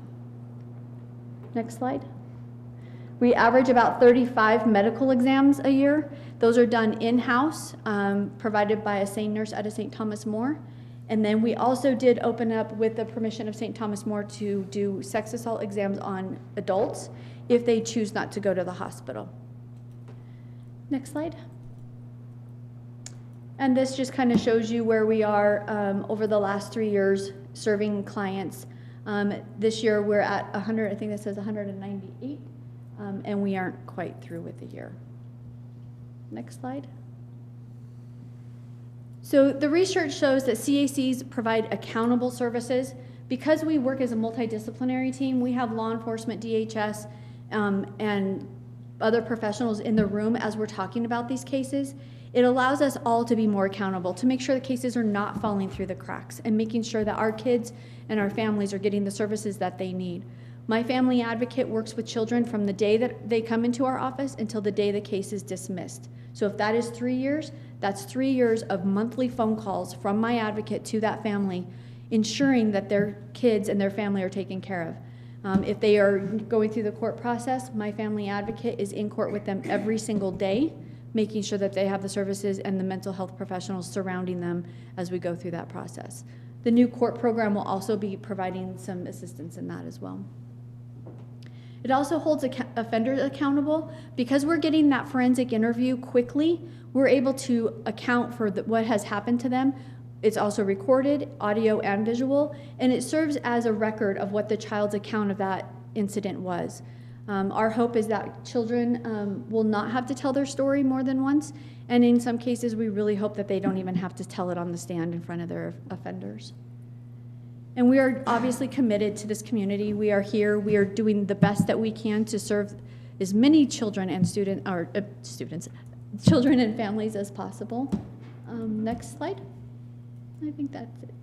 Next slide. We average about 35 medical exams a year. Those are done in-house, provided by a SANE nurse at a St. Thomas More. And then we also did open up, with the permission of St. Thomas More, to do sex assault exams on adults if they choose not to go to the hospital. Next slide. And this just kind of shows you where we are over the last 3 years serving clients. This year we're at 100, I think that says 198, and we aren't quite through with the year. Next slide. So the research shows that CACs provide accountable services. Because we work as a multidisciplinary team, we have law enforcement, DHS, and other professionals in the room as we're talking about these cases. It allows us all to be more accountable, to make sure the cases are not falling through the cracks and making sure that our kids and our families are getting the services that they need. My family advocate works with children from the day that they come into our office until the day the case is dismissed. So if that is 3 years, that's 3 years of monthly phone calls from my advocate to that family, ensuring that their kids and their family are taken care of. If they are going through the court process, my family advocate is in court with them every single day, making sure that they have the services and the mental health professionals surrounding them as we go through that process. The new court program will also be providing some assistance in that as well. It also holds offenders accountable. Because we're getting that forensic interview quickly, we're able to account for what has happened to them. It's also recorded, audio and visual, and it serves as a record of what the child's account of that incident was. Our hope is that children will not have to tell their story more than once, and in some cases, we really hope that they don't even have to tell it on the stand in front of their offenders. And we are obviously committed to this community. We are here. We are doing the best that we can to serve as many children and children and families as possible. Next slide. I think that's it.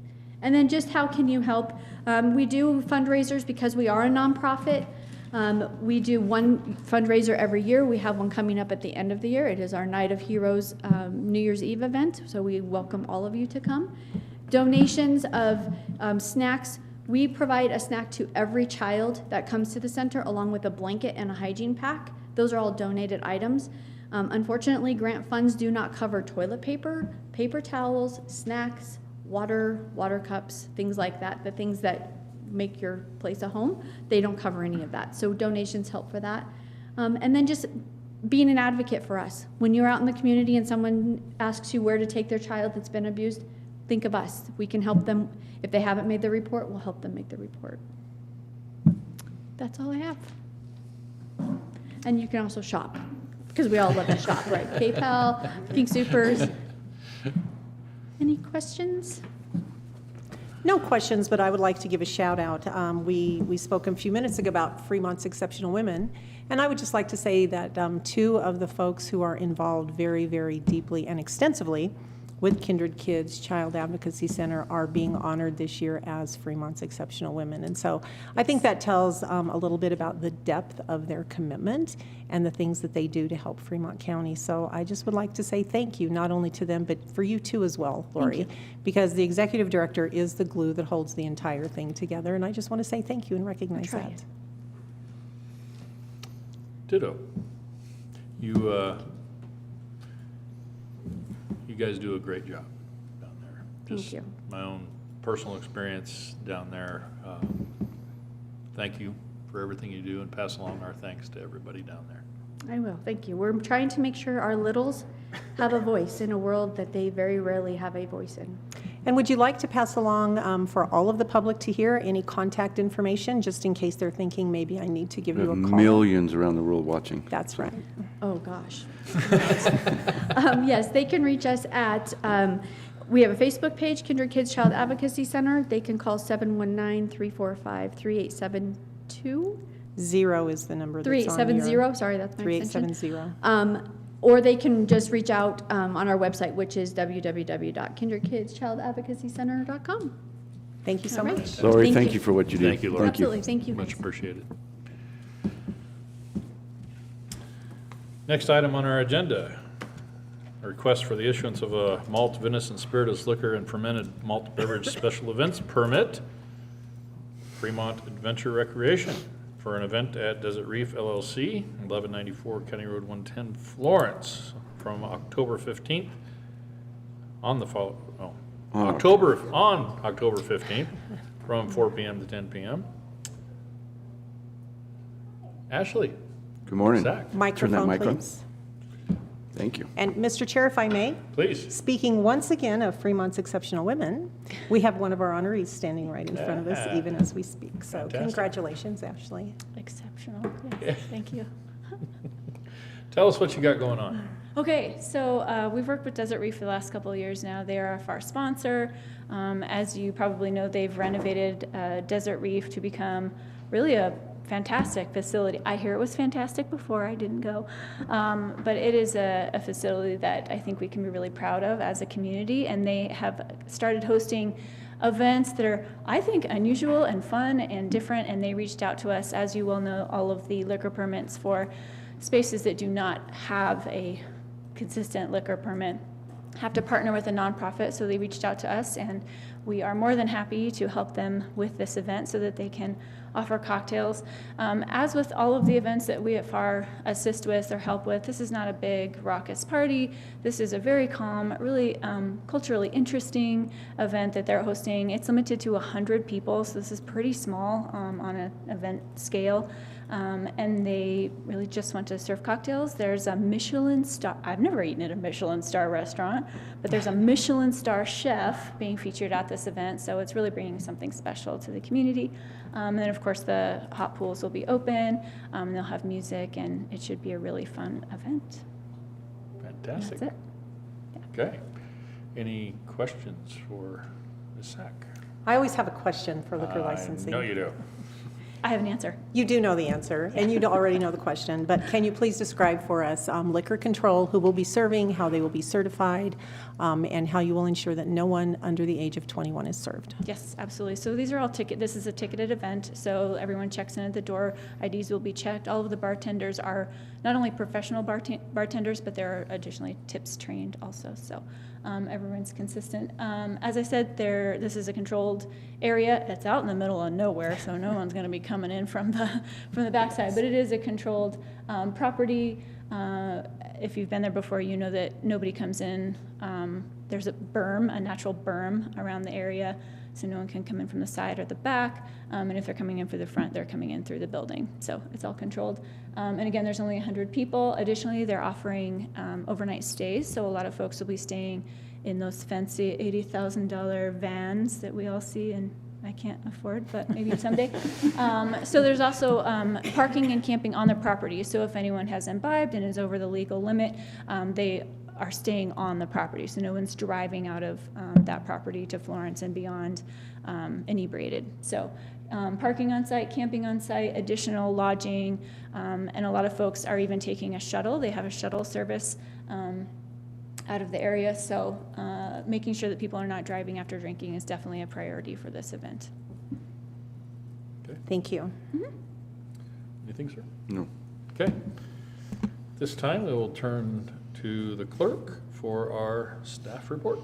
And then just how can you help? We do fundraisers because we are a nonprofit. We do one fundraiser every year. We have one coming up at the end of the year. It is our Night of Heroes New Year's Eve event, so we welcome all of you to come. Donations of snacks. We provide a snack to every child that comes to the center, along with a blanket and a hygiene pack. Those are all donated items. Unfortunately, grant funds do not cover toilet paper, paper towels, snacks, water cups, things like that, the things that make your place a home. They don't cover any of that. So donations help for that. And then just being an advocate for us. When you're out in the community and someone asks you where to take their child that's been abused, think of us. We can help them. If they haven't made the report, we'll help them make the report. That's all I have. And you can also shop, because we all love to shop, right? PayPal, Pink Supers. Any questions?
No questions, but I would like to give a shout out. We spoke a few minutes ago about Fremont's Exceptional Women, and I would just like to say that two of the folks who are involved very, very deeply and extensively with Kindred Kids Child Advocacy Center are being honored this year as Fremont's Exceptional Women. And so I think that tells a little bit about the depth of their commitment and the things that they do to help Fremont County. So I just would like to say thank you, not only to them, but for you too as well, Lori, because the executive director is the glue that holds the entire thing together. And I just want to say thank you and recognize that.
Ditto. You guys do a great job down there.
Thank you.
My own personal experience down there. Thank you for everything you do, and pass along our thanks to everybody down there.
I will, thank you. We're trying to make sure our littles have a voice in a world that they very rarely have a voice in.
And would you like to pass along for all of the public to hear any contact information, just in case they're thinking maybe I need to give you a call?
Millions around the world watching.
That's right.
Oh, gosh. Yes, they can reach us at, we have a Facebook page, Kindred Kids Child Advocacy Center. They can call 719-345-3872.
0 is the number that's on your...
3870, sorry, that's my
3870.
Or they can just reach out on our website, which is www.kindredkidschildadvocacycenter.com.
Thank you so much.
Lori, thank you for what you do.
Thank you, Lori.
Absolutely, thank you.
Much appreciated. Next item on our agenda, a request for the issuance of a malt, venison, spirituous liquor, and fermented malt beverage special events permit, Fremont Adventure Recreation, for an event at Desert Reef LLC, 1194 County Road 110, Florence, from October 15th on October 15th from 4 p.m. to 10 p.m. Ashley.
Good morning.
Zach.
Turn that
Microphone,
mic on.
please.
Thank you.
And Mr. Chair, if I may,
Please.
speaking once again of Fremont's Exceptional Women, we have one of our honorees standing right in front of us,
Yeah.
even as we speak. So
Fantastic.
congratulations, Ashley.
Exceptional, yes, thank you.
Tell us what you got going on.
Okay, so we've worked with Desert Reef for the last couple of years now. They are our sponsor. As you probably know, they've renovated Desert Reef to become really a fantastic facility. I hear it was fantastic before, I didn't go. But it is a facility that I think we can be really proud of as a community, and they have started hosting events that are, I think, unusual and fun and different, and they reached out to us. As you well know, all of the liquor permits for spaces that do not have a consistent liquor permit have to partner with a nonprofit, so they reached out to us, and we are more than happy to help them with this event so that they can offer cocktails. As with all of the events that we at FAR assist with or help with, this is not a big raucous party. This is a very calm, really culturally interesting event that they're hosting. It's limited to 100 people, so this is pretty small on an event scale. And they really just want to serve cocktails. There's a Michelin star, I've never eaten at a Michelin star restaurant, but there's a Michelin star chef being featured at this event, so it's really bringing something special to the community. And then of course the hot pools will be open, they'll have music, and it should be a really fun event.
Fantastic.
That's it.
Okay. Any questions for Ms. Sack?
I always have a question for liquor licensing.
No, you do.
I have an answer.
You do know the answer, and you already know the question, but can you please describe for us liquor control, who will be serving, how they will be certified, and how you will ensure that no one under the age of 21 is served?
Yes, absolutely. So these are all this is a ticketed event, so everyone checks in at the door, IDs will be checked. All of the bartenders are not only professional bartenders, but they're additionally tips trained also, so everyone's consistent. As I said, this is a controlled area. It's out in the middle of nowhere, so no one's going to be coming in from the backside, but it is a controlled property. If you've been there before, you know that nobody comes in. There's a natural berm around the area, so no one can come in from the side or the back. And if they're coming in through the front, they're coming in through the building. So it's all controlled. And again, there's only 100 people. Additionally, they're offering overnight stays, so a lot of folks will be staying in those fancy $80,000 vans that we all see and I can't afford, but maybe someday. So there's also parking and camping on the property. So if anyone has imbibed and is over the legal limit, they are staying on the property. So no one's driving out of that property to Florence and beyond inebriated. So parking on site, camping on site, additional lodging, and a lot of folks are even taking a shuttle. They have a shuttle service out of the area, so making sure that people are not driving after drinking is definitely a priority for this event.
Okay.
Thank you.
Anything, sir?
No.
Okay. This time we will turn to the clerk for our staff report.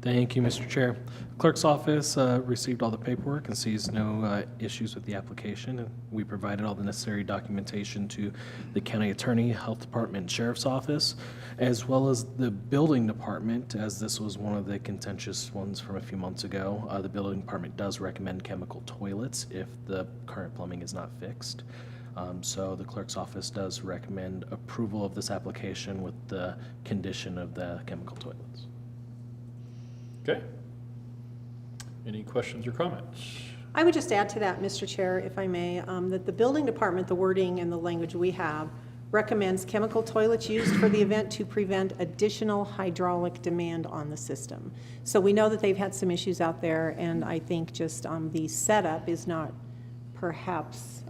Thank you, Mr. Chair. Clerk's office received all the paperwork and sees no issues with the application. And we provided all the necessary documentation to the county attorney, health department, and sheriff's office, as well as the building department, as this was one of the contentious ones from a few months ago. The building department does recommend chemical toilets if the current plumbing is not fixed. So the clerk's office does recommend approval of this application with the condition of the chemical toilets.
Okay. Any questions or comments?
I would just add to that, Mr. Chair, if I may, that the building department, the wording and the language we have, recommends chemical toilets used for the event to prevent additional hydraulic demand on the system. So we know that they've had some issues out there, and I think just the setup is not perhaps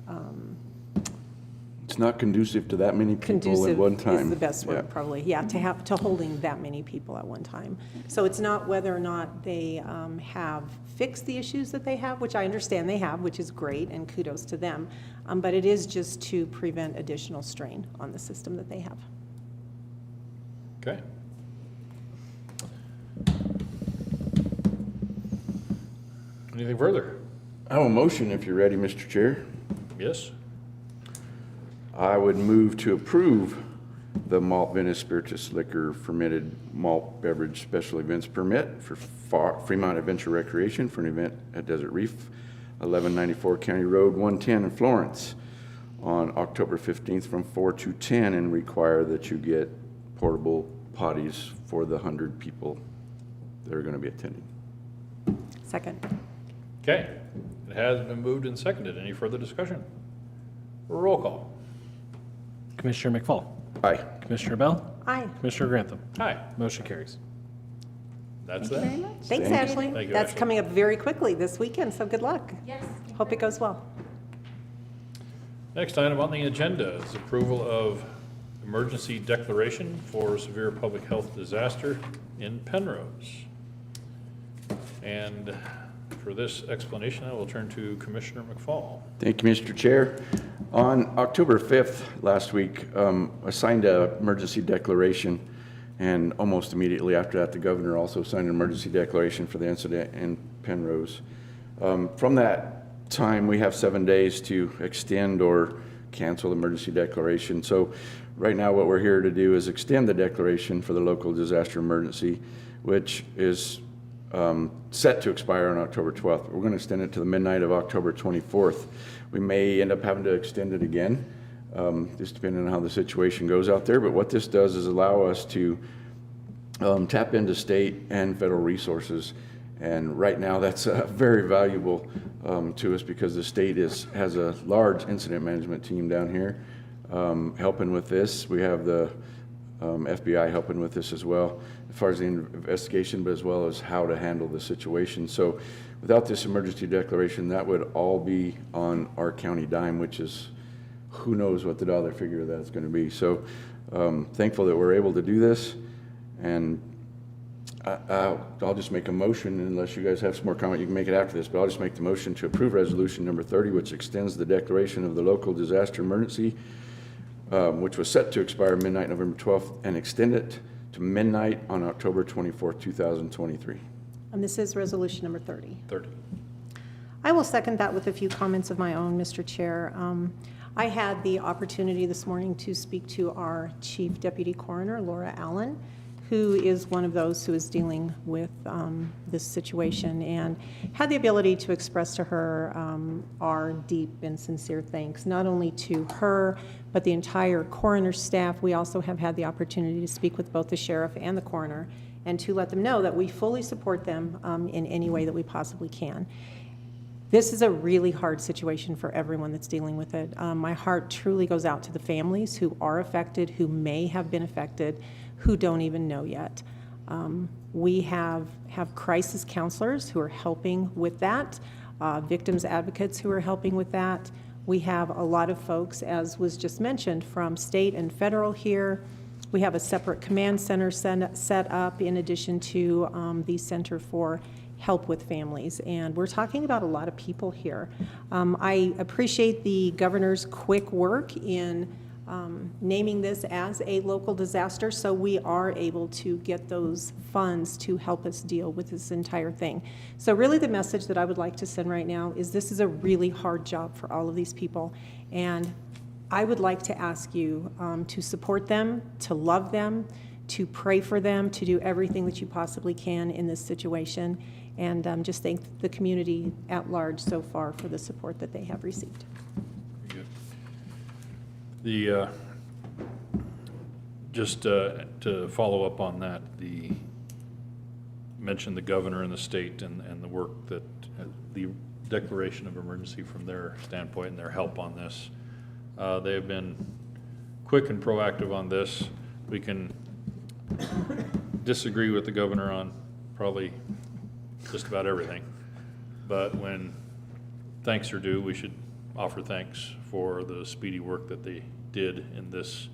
It's not conducive to that many people at one time.
conducive is the best word,
Yeah.
probably, yeah, to holding that many people at one time. So it's not whether or not they have fixed the issues that they have, which I understand they have, which is great, and kudos to them, but it is just to prevent additional strain on the system that they have.
Okay. Anything further?
I have a motion if you're ready, Mr. Chair.
Yes?
I would move to approve the malt vinous spirituous liquor fermented malt beverage special events permit for Fremont Adventure Recreation for an event at Desert Reef, 1194 County Road 110 in Florence on October 15th from 4 to 10, and require that you get portable potties for the 100 people that are going to be attending.
Second.
Okay. It has been moved and seconded. Any further discussion? Roll call.
Commissioner McFall.
Aye.
Commissioner Bell.
Aye.
Commissioner Grantham.
Aye.
Motion carries.
That's that.
Thanks, Ashley.
Thank you,
That's
Ashley.
coming up very quickly this weekend, so good luck.
Yes.
Hope it goes well.
Next item on the agenda is approval of emergency declaration for severe public health disaster in Penrose. And for this explanation, I will turn to Commissioner McFall.
Thank you, Mr. Chair. On October 5th last week, I signed an emergency declaration, and almost immediately after that, the governor also signed an emergency declaration for the incident in Penrose. From that time, we have 7 days to extend or cancel the emergency declaration. So right now, what we're here to do is extend the declaration for the local disaster emergency, which is set to expire on October 12th. We're going to extend it to the midnight of October 24th. We may end up having to extend it again, just depending on how the situation goes out there. But what this does is allow us to tap into state and federal resources. And right now, that's very valuable to us because the state has a large incident management team down here helping with this. We have the FBI helping with this as well, as far as the investigation, but as well as how to handle the situation. So without this emergency declaration, that would all be on our county dime, which is who knows what the dollar figure of that's going to be. So thankful that we're able to do this. And I'll just make a motion, unless you guys have some more comment, you can make it after this, but I'll just make the motion to approve resolution number 30, which extends the declaration of the local disaster emergency, which was set to expire midnight November 12th, and extend it to midnight on October 24th, 2023.
And this is resolution number 30.
30.
I will second that with a few comments of my own, Mr. Chair. I had the opportunity this morning to speak to our Chief Deputy Coroner, Laura Allen, who is one of those who is dealing with this situation, and had the ability to express to her our deep and sincere thanks, not only to her, but the entire coroner staff. We also have had the opportunity to speak with both the sheriff and the coroner, and to let them know that we fully support them in any way that we possibly can. This is a really hard situation for everyone that's dealing with it. My heart truly goes out to the families who are affected, who may have been affected, who don't even know yet. We have crisis counselors who are helping with that, victims advocates who are helping with that. We have a lot of folks, as was just mentioned, from state and federal here. We have a separate command center set up in addition to the Center for Help with Families. And we're talking about a lot of people here. I appreciate the governor's quick work in naming this as a local disaster, so we are able to get those funds to help us deal with this entire thing. So really the message that I would like to send right now is this is a really hard job for all of these people, and I would like to ask you to support them, to love them, to pray for them, to do everything that you possibly can in this situation, and just thank the community at large so far for the support that they have received.
The, just to follow up on that, mentioned the governor and the state and the work that, the declaration of emergency from their standpoint and their help on this. They have been quick and proactive on this. We can disagree with the governor on probably just about everything, but when thanks are due, we should offer thanks for the speedy work that they did in this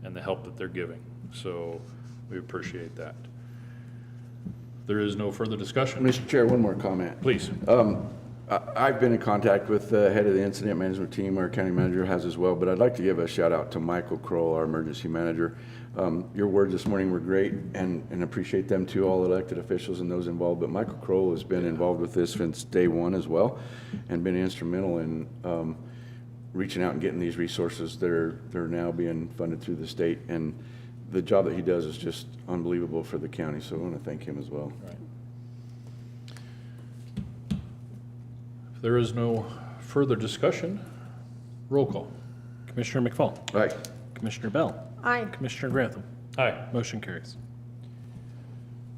and the help that they're giving. So we appreciate that. There is no further discussion.
Mr. Chair, one more comment.
Please.
I've been in contact with the head of the incident management team, our county manager has as well, but I'd like to give a shout out to Michael Kroll, our emergency manager. Your words this morning were great, and appreciate them too, all elected officials and those involved, but Michael Kroll has been involved with this since day one as well, and been instrumental in reaching out and getting these resources that are now being funded through the state, and the job that he does is just unbelievable for the county, so I want to thank him as well.
Right. If there is no further discussion, roll call.
Commissioner McFall.
Aye.
Commissioner Bell.
Aye.
Commissioner Grantham.
Aye.
Motion carries.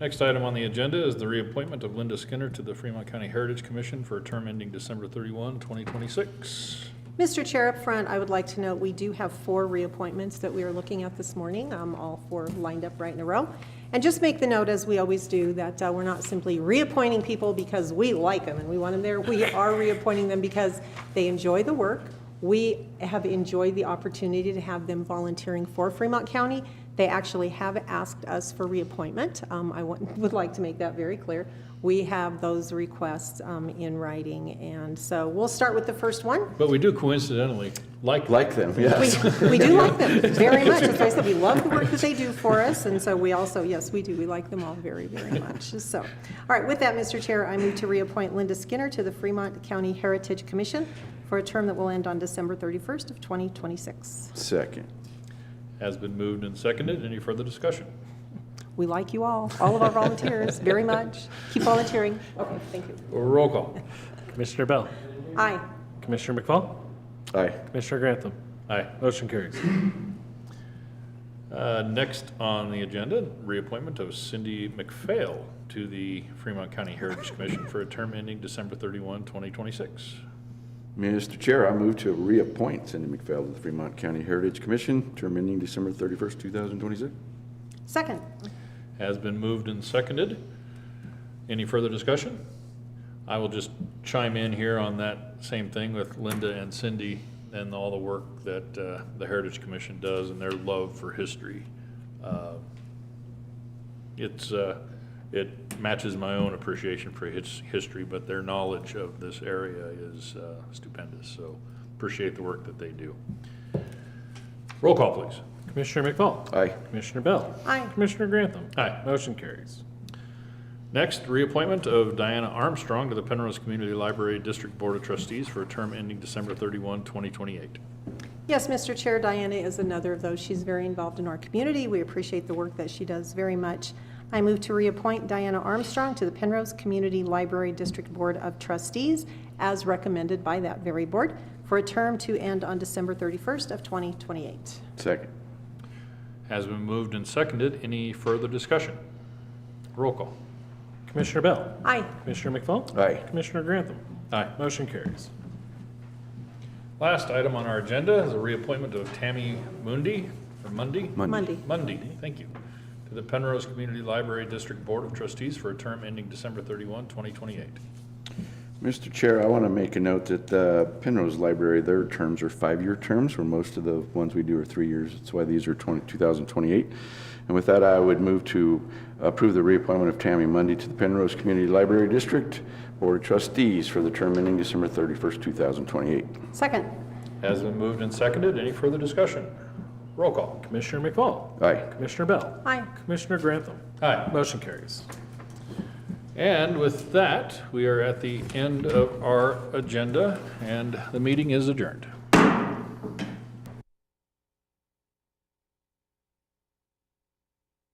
Next item on the agenda is the reappointment of Linda Skinner to the Fremont County Heritage Commission for a term ending December 31, 2026.
Mr. Chair, up front, I would like to note we do have 4 reappointments that we are looking at this morning, all 4 lined up right in a row. And just make the note, as we always do, that we're not simply reappointing people because we like them and we want them there. We are reappointing them because they enjoy the work. We have enjoyed the opportunity to have them volunteering for Fremont County. They actually have asked us for reappointment. I would like to make that very clear. We have those requests in writing, and so we'll start with the first one.
But we do coincidentally like
them, yes.
We do like them very much. As I said, we love the work that they do for us, and so we also, yes, we do. We like them all very, very much. So, all right, with that, Mr. Chair, I move to reappoint Linda Skinner to the Fremont County Heritage Commission for a term that will end on December 31st of 2026.
Second.
Has been moved and seconded. Any further discussion?
We like you all of our volunteers, very much. Keep volunteering. Okay, thank you.
Roll call.
Commissioner Bell.
Aye.
Commissioner McFall.
Aye.
Commissioner Grantham.
Aye.
Motion carries.
Next on the agenda, reappointment of Cindy McPhail to the Fremont County Heritage Commission for a term ending December 31, 2026.
Mr. Chair, I move to reappoint Cindy McPhail to the Fremont County Heritage Commission, term ending December 31st, 2026.
Second.
Has been moved and seconded. Any further discussion? I will just chime in here on that same thing with Linda and Cindy and all the work that the Heritage Commission does and their love for history. It matches my own appreciation for history, but their knowledge of this area is stupendous. So appreciate the work that they do. Roll call, please.
Commissioner McFall.
Aye.
Commissioner Bell.
Aye.
Commissioner Grantham.
Aye.
Motion carries.
Next, reappointment of Diana Armstrong to the Penrose Community Library District Board of Trustees for a term ending December 31, 2028.
Yes, Mr. Chair, Diana is another of those. She's very involved in our community. We appreciate the work that she does very much. I move to reappoint Diana Armstrong to the Penrose Community Library District Board of Trustees as recommended by that very board for a term to end on December 31st of 2028.
Second.
Has been moved and seconded. Any further discussion? Roll call.
Commissioner Bell.
Aye.
Commissioner McFall.
Aye.
Commissioner Grantham.
Aye.
Motion carries.
Last item on our agenda is a reappointment of Tammy Mundy, or Mundy?
Monday.
Mundy, thank you, to the Penrose Community Library District Board of Trustees for a term ending December 31, 2028.
Mr. Chair, I want to make a note that the Penrose Library, their terms are 5-year terms, where most of the ones we do are 3 years. That's why these are 2028. And with that, I would move to approve the reappointment of Tammy Mundy to the Penrose Community Library District Board of Trustees for the term ending December 31st, 2028.
Second.
Has been moved and seconded. Any further discussion? Roll call.
Commissioner McFall.
Aye.
Commissioner Bell.
Aye.
Commissioner Grantham.
Aye.
Motion carries.
And with that, we are at the end of our agenda, and the meeting is adjourned.